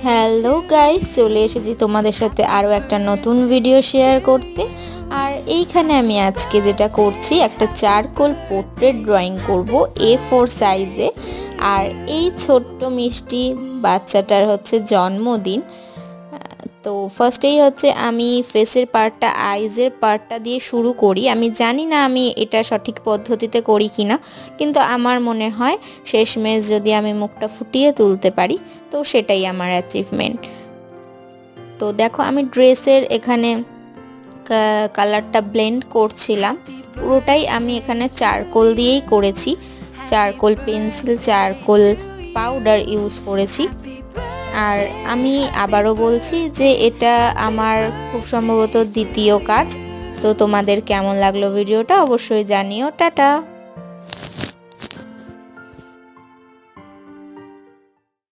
Hello guys, চলে এসেছি তোমাদের সাথে আরও একটা নতুন ভিডিও শেয়ার করতে। আর এইখানে আমি আজকে যেটা করছি, একটা চারকোল পোর্ট্রেট ড্রয়িং করব A4 সাইজে। আর এই ছোট্ট মিষ্টি বাচ্চাটার হচ্ছে জন্মদিন। তো ফার্স্টেই হচ্ছে আমি ফেসের পার্টটা, আইজের পার্টটা দিয়ে শুরু করি। আমি জানি না আমি এটা সঠিক পদ্ধতিতে করি কিনা, কিন্তু আমার মনে হয় শেষমেশ যদি আমি মুখটা ফুটিয়ে তুলতে পারি তো সেটাই আমার অ্যাচিভমেন্ট। তো দেখো, আমি ড্রেসের এখানে কালারটা ব্লেন্ড করছিলাম, পুরোটাই আমি এখানে চারকোল দিয়েই করেছি। Charcoal pencil, charcoal powder use করেছি। আর আমি আবারও বলছি যে এটা আমার খুব সম্ভবত দ্বিতীয় কাজ। তো তোমাদের কেমন লাগলো ভিডিওটা অবশ্যই জানিও। টাটা।